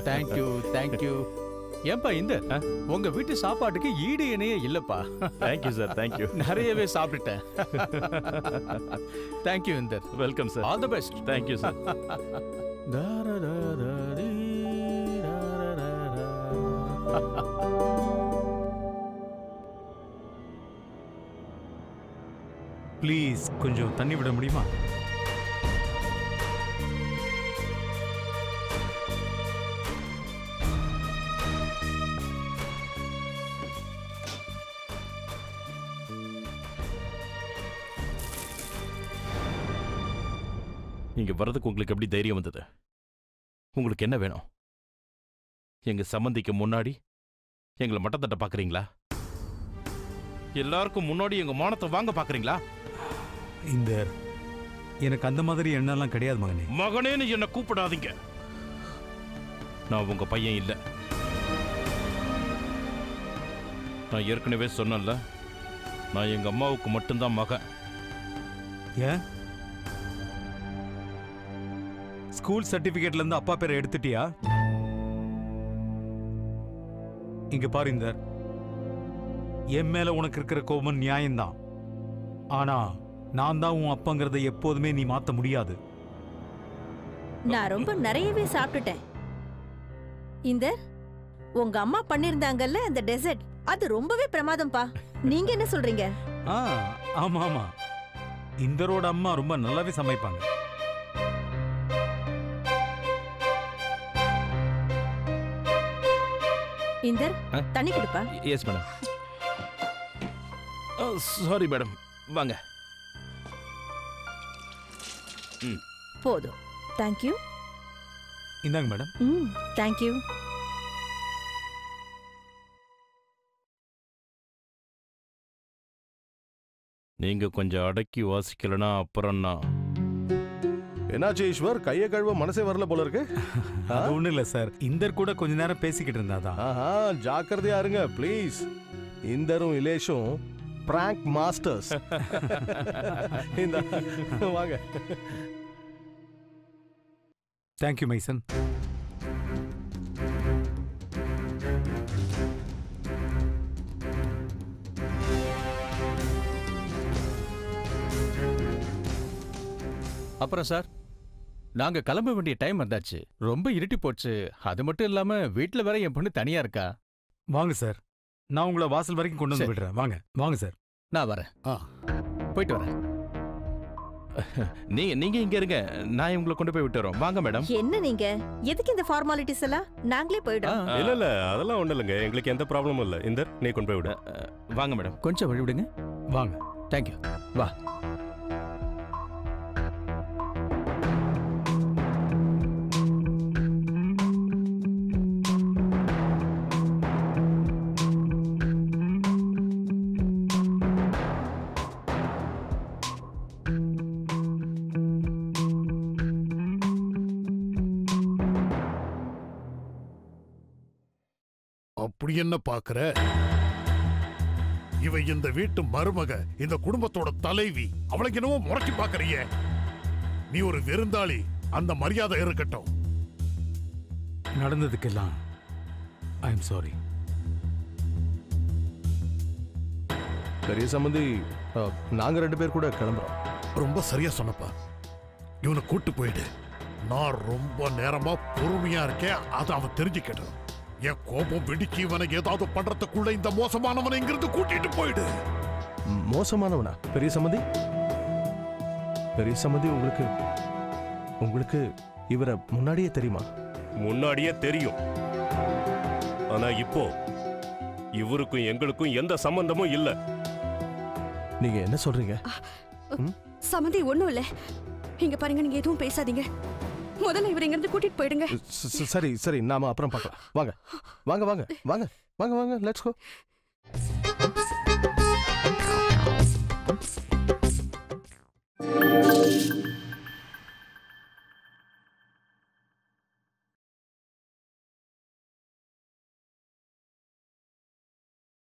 Thank you thank you. ஏன்பா இந்த உங்க வீட்டு சாப்பாட்டுக்கு ஈடு இணையே இல்லப்பா. Thank you sir, thank you. நிறையவே சாப்பிட்டுட்டேன். Thank you Inder. Welcome sir. All the best. Thank you sir. Please கொஞ்சம் தண்ணி விட முடியுமா? இங்க வர்றதுக்கு உங்களுக்கு எப்படி தைரியம் வந்தது? உங்களுக்கு என்ன வேணும்? எங்க சம்பந்திக்கு முன்னாடி எங்களை மட்டத்தட்ட பாக்குறீங்களா? எல்லாருக்கும் முன்னாடி எங்க மானத்தை வாங்க பாக்குறீங்களா? இந்த எனக்கு அந்த மாதிரி எண்ணெல்லாம் கிடையாது மகனே. மகனேன்னு என்ன கூப்பிடாதீங்க. நான் உங்க பையன் இல்ல. நான் ஏற்கனவே சொன்னேன்ல, நான் எங்க அம்மாவுக்கு மட்டும்தான் மகன். ஏன் ஸ்கூல் சர்டிபிகேட்ல இருந்து அப்பா பேரை எடுத்துட்டியா? இங்க பாரு இந்தர், என் மேல உனக்கு இருக்கிற கோபம் நியாயம்தான். ஆனா நான் தான் உன் அப்பங்கிறத எப்போதுமே நீ மாத்த முடியாது. நான் ரொம்ப நிறையவே சாப்பிட்டுட்டேன். இந்தர், உங்க அம்மா பண்ணிருந்தாங்கல்ல அந்த டெசர்ட், அது ரொம்பவே பிரமாதம்பா. நீங்க என்ன சொல்றீங்க? ஆமா ஆமா, இந்தரோட அம்மா ரொம்ப நல்லாவே சமைப்பாங்க. இந்தர், தண்ணி கொடுப்பா. Yes madam. சாரி மேடம், வாங்க. போதும். தேங்க்யூ. இந்தாங்க மேடம். தேங்க்யூ. நீங்க கொஞ்சம் அடக்கி வாசிக்கலனா அப்புறம் நான். என்னாச்சு ஈஸ்வர், கையை கழுவ மனசே வரல போல இருக்கு? அது ஒண்ணும் இல்ல சார், இந்தர் கூட கொஞ்ச நேரம் பேசிக்கிட்டு இருந்தாதான். ஜாக்கிரதையா இருங்க ப்ளீஸ். இந்தரும் இலேஷும் பிராங்க் மாஸ்டர்ஸ். இந்த வாங்க. தேங்க்யூ மைசன். அப்புறம் சார், நாங்க கிளம்ப வேண்டிய டைம் வந்தாச்சு. ரொம்ப இருட்டி போச்சு. அது மட்டும் இல்லாம வீட்டுல வேற என் பொண்ணு தனியா இருக்கா. வாங்க சார், நான் உங்களை வாசல் வரைக்கும் கொண்டு வந்து விடுறேன். வாங்க வாங்க சார். நான் வரேன். போயிட்டு வரேன். நீங்க இங்க இருங்க, நான் உங்களை கொண்டு போய் விட்டுறோம். வாங்க மேடம். என்ன நீங்க எதுக்கு இந்த ஃபார்மாலிட்டிஸ் எல்லாம்? நாங்களே போய்டும். இல்ல அதெல்லாம் ஒண்ணு இல்லங்க, எங்களுக்கு எந்த ப்ராப்ளமும் இல்ல. இந்தர், நீ கொண்டு போய் விடு. வாங்க மேடம். கொஞ்சம் வழி விடுங்க. வாங்க. தேங்க்யூ. வா. அப்படி என்ன பாக்குற? இவ இந்த வீட்டு மருமக, இந்த குடும்பத்தோட தலைவி. அவளுக்கு என்னவோ முறைச்சு பாக்குறிய. நீ ஒரு விருந்தாளி, அந்த மரியாதை இருக்கட்டும். நடந்ததுக்கெல்லாம் ஐ எம் சாரி. பெரிய சம்பந்தி, நாங்க 2 பேர் கூட கிளம்புறோம். ரொம்ப சரியா சொன்னப்பா. இவனை கூட்டு போயிடு. நான் ரொம்ப நேரமா பொறுமையா இருக்கேன், அதை அவன் தெரிஞ்சுக்கிட்டோம். என் கோபம் வெடிச்சு இவனை ஏதாவது பண்றதுக்குள்ள இந்த மோசமானவனை இங்கிருந்து கூட்டிட்டு போயிடு. மோசமானவனா? பெரிய சம்பந்தி, பெரிய சம்பந்தி, உங்களுக்கு இவரை முன்னாடியே தெரியுமா? முன்னாடியே தெரியும். ஆனா இப்போ இவருக்கும் எங்களுக்கும் எந்த சம்பந்தமும் இல்ல. நீங்க என்ன சொல்றீங்க? சம்பந்தி ஒண்ணும் இல்ல. இங்க பாருங்க, நீங்க எதுவும் பேசாதீங்க. முதல்ல இவரை இங்கிருந்து கூட்டிட்டு போயிடுங்க. சரி சரி, நாம அப்புறம் பார்க்கலாம். வாங்க வாங்க வாங்க வாங்க வாங்க வாங்க, லெட்ஸ் கோ.